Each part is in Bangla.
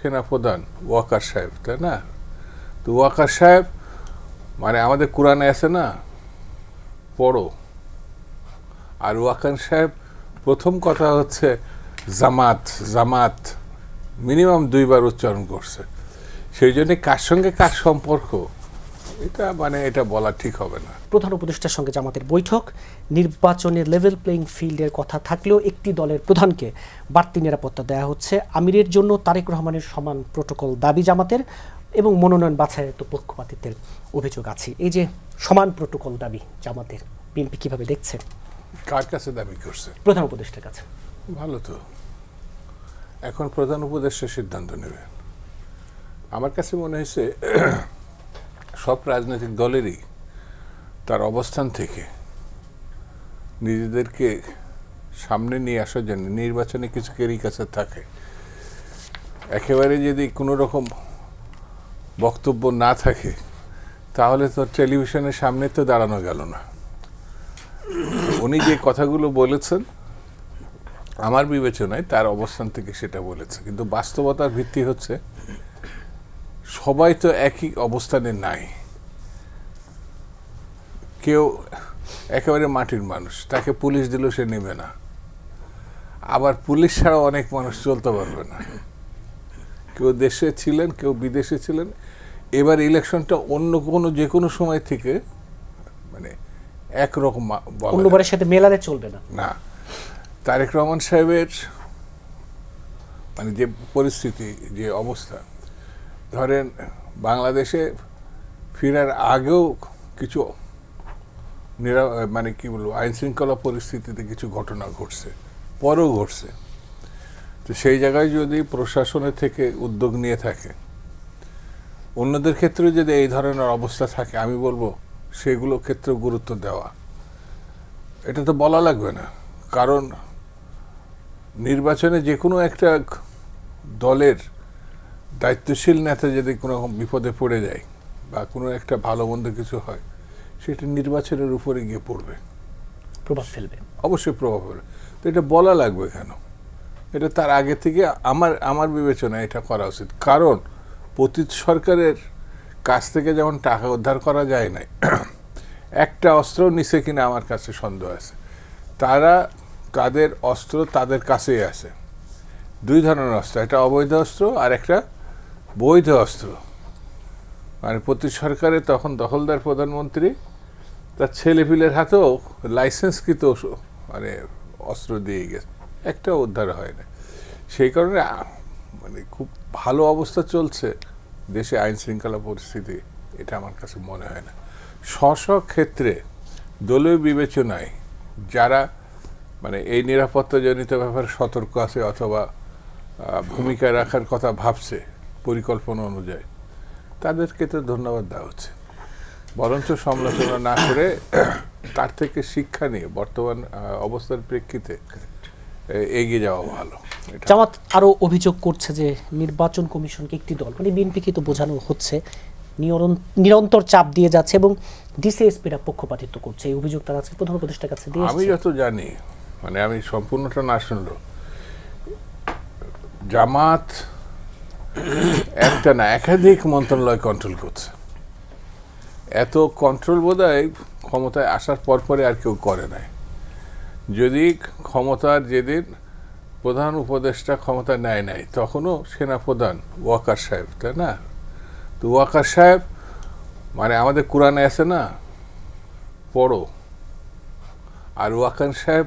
সেনাপ্রধান ওয়াকার সাহেব, তাই না? তো ওয়াকার সাহেব মানে আমাদের কোরআনে আছে না, পড়ো। আর ওয়াকার সাহেব প্রথম কথা হচ্ছে জামাত, জামাত মিনিমাম 2 বার উচ্চারণ করছে। সেই জন্য কার সঙ্গে কার সম্পর্ক এটা বলা ঠিক হবে না। প্রধান উপদেষ্টার সঙ্গে জামাতের বৈঠক, নির্বাচনে লেভেল প্লেইং ফিল্ডের কথা থাকলেও একটি দলের প্রধানকে বাড়তি নিরাপত্তা দেওয়া হচ্ছে। আমিরের জন্য তারেক রহমানের সমান প্রোটোকল দাবি জামাতের, এবং মনোনয়ন বাছাইয়ের তো পক্ষপাতিত্বের অভিযোগ আছে। এই যে সমান প্রোটোকল দাবি জামাতের, বিএনপি কিভাবে দেখছে? কার কাছে দাবি করছে? প্রধান উপদেষ্টার কাছে। ভালো তো, এখন প্রধান উপদেষ্টা সিদ্ধান্ত নেবে। আমার কাছে মনে হয়েছে সব রাজনৈতিক দলেরই তার অবস্থান থেকে নিজেদেরকে সামনে নিয়ে আসার জন্য নির্বাচনে কিছু ক্যারিকাচার থাকে। একেবারে যদি কোনো রকম বক্তব্য না থাকে তাহলে তো টেলিভিশনের সামনে তো দাঁড়ানো গেল না। উনি যে কথাগুলো বলেছেন আমার বিবেচনায় তার অবস্থান থেকে সেটা বলেছে, কিন্তু বাস্তবতার ভিত্তি হচ্ছে সবাই তো একই অবস্থানে নাই। কেউ একেবারে মাটির মানুষ, তাকে পুলিশ দিলেও সে নেবে না। আবার পুলিশ ছাড়া অনেক মানুষ চলতে পারবে না। কেউ দেশে ছিলেন, কেউ বিদেশে ছিলেন। এবার ইলেকশনটা অন্য কোনো যে কোনো সময় থেকে মানে একরকম অন্যবারের সাথে মেলালে চলবে না। না, তারেক রহমান সাহেবের মানে যে পরিস্থিতি, যে অবস্থা, ধরেন বাংলাদেশে ফেরার আগেও কিছু মানে কি বলবো, আইন শৃঙ্খলা পরিস্থিতিতে কিছু ঘটনা ঘটছে, পরেও ঘটছে। তো সেই জায়গায় যদি প্রশাসনের থেকে উদ্যোগ নিয়ে থাকে, অন্যদের ক্ষেত্রে যদি এই ধরনের অবস্থা থাকে, আমি বলবো সেগুলো ক্ষেত্রে গুরুত্ব দেওয়া। এটা তো বলা লাগবে না, কারণ নির্বাচনে যে কোনো একটা দলের দায়িত্বশীল নেতা যদি কোনো বিপদে পড়ে যায় বা কোনো একটা ভালো মন্দ কিছু হয়, সেটা নির্বাচনের উপরে গিয়ে পড়বে, প্রভাব ফেলবে, অবশ্যই প্রভাব ফেলবে। তো এটা বলা লাগবে কেন? এটা তার আগে থেকে আমার বিবেচনা এটা করা উচিত। কারণ পতিত সরকারের কাছ থেকে যেমন টাকা উদ্ধার করা যায় নাই, একটা অস্ত্র নিছে কিনা আমার কাছে সন্দেহ আছে। তাদের অস্ত্র তাদের কাছেই আছে। 2 ধরনের অস্ত্র, একটা অবৈধ অস্ত্র আর একটা বৈধ অস্ত্র। মানে পতিত সরকারের তখন দখলদার প্রধানমন্ত্রী তার ছেলেপিলের হাতেও লাইসেন্সকৃত মানে অস্ত্র দিয়ে গেছে, একটা উদ্ধার হয় না। সেই কারণে মানে খুব ভালো অবস্থা চলছে দেশে আইন শৃঙ্খলা পরিস্থিতি, এটা আমার কাছে মনে হয় না। স্ব ক্ষেত্রে দলীয় বিবেচনায় যারা মানে এই নিরাপত্তাজনিত ব্যাপারে সতর্ক আছে অথবা ভূমিকা রাখার কথা ভাবছে পরিকল্পনা অনুযায়ী, তাদেরকে তো ধন্যবাদ দেওয়া হচ্ছে। বরঞ্চ সমালোচনা না করে তার থেকে শিক্ষা নিয়ে বর্তমান অবস্থার প্রেক্ষিতে এগিয়ে যাওয়া ভালো। জামাত আরো অভিযোগ করছে যে নির্বাচন কমিশনকে একটি দল মানে বিএনপিকে তো বোঝানো হচ্ছে নিরন্তর চাপ দিয়ে যাচ্ছে এবং ডিসিএসপিরা পক্ষপাতিত্ব করছে। এই অভিযোগ তারা আজকে প্রধান উপদেষ্টার কাছে দিয়েছে। আমি যত জানি, মানে আমি সম্পূর্ণটা না শুনলেও, জামাত একটা না একাধিক মন্ত্রণালয় কন্ট্রোল করছে। এত কন্ট্রোল বোধহয় ক্ষমতায় আসার পরে আর কেউ করে নাই। যদি ক্ষমতার যেদিন প্রধান উপদেষ্টা ক্ষমতা নেয় নাই, তখনও সেনাপ্রধান ওয়াকার সাহেব, তাই না? তো ওয়াকার সাহেব মানে আমাদের কোরআনে আছে না, পড়ো। আর ওয়াকার সাহেব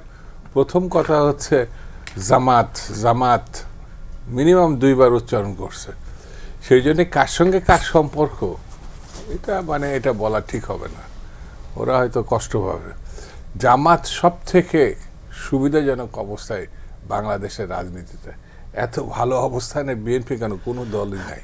প্রথম কথা হচ্ছে জামাত, জামাত মিনিমাম 2 বার উচ্চারণ করছে। সেই জন্যে কার সঙ্গে কার সম্পর্ক এটা বলা ঠিক হবে না। ওরা হয়তো কষ্ট পাবে। জামাত সব থেকে সুবিধাজনক অবস্থায় বাংলাদেশের রাজনীতিতে। এত ভালো অবস্থানে বিএনপি কেন, কোনো দলই নাই।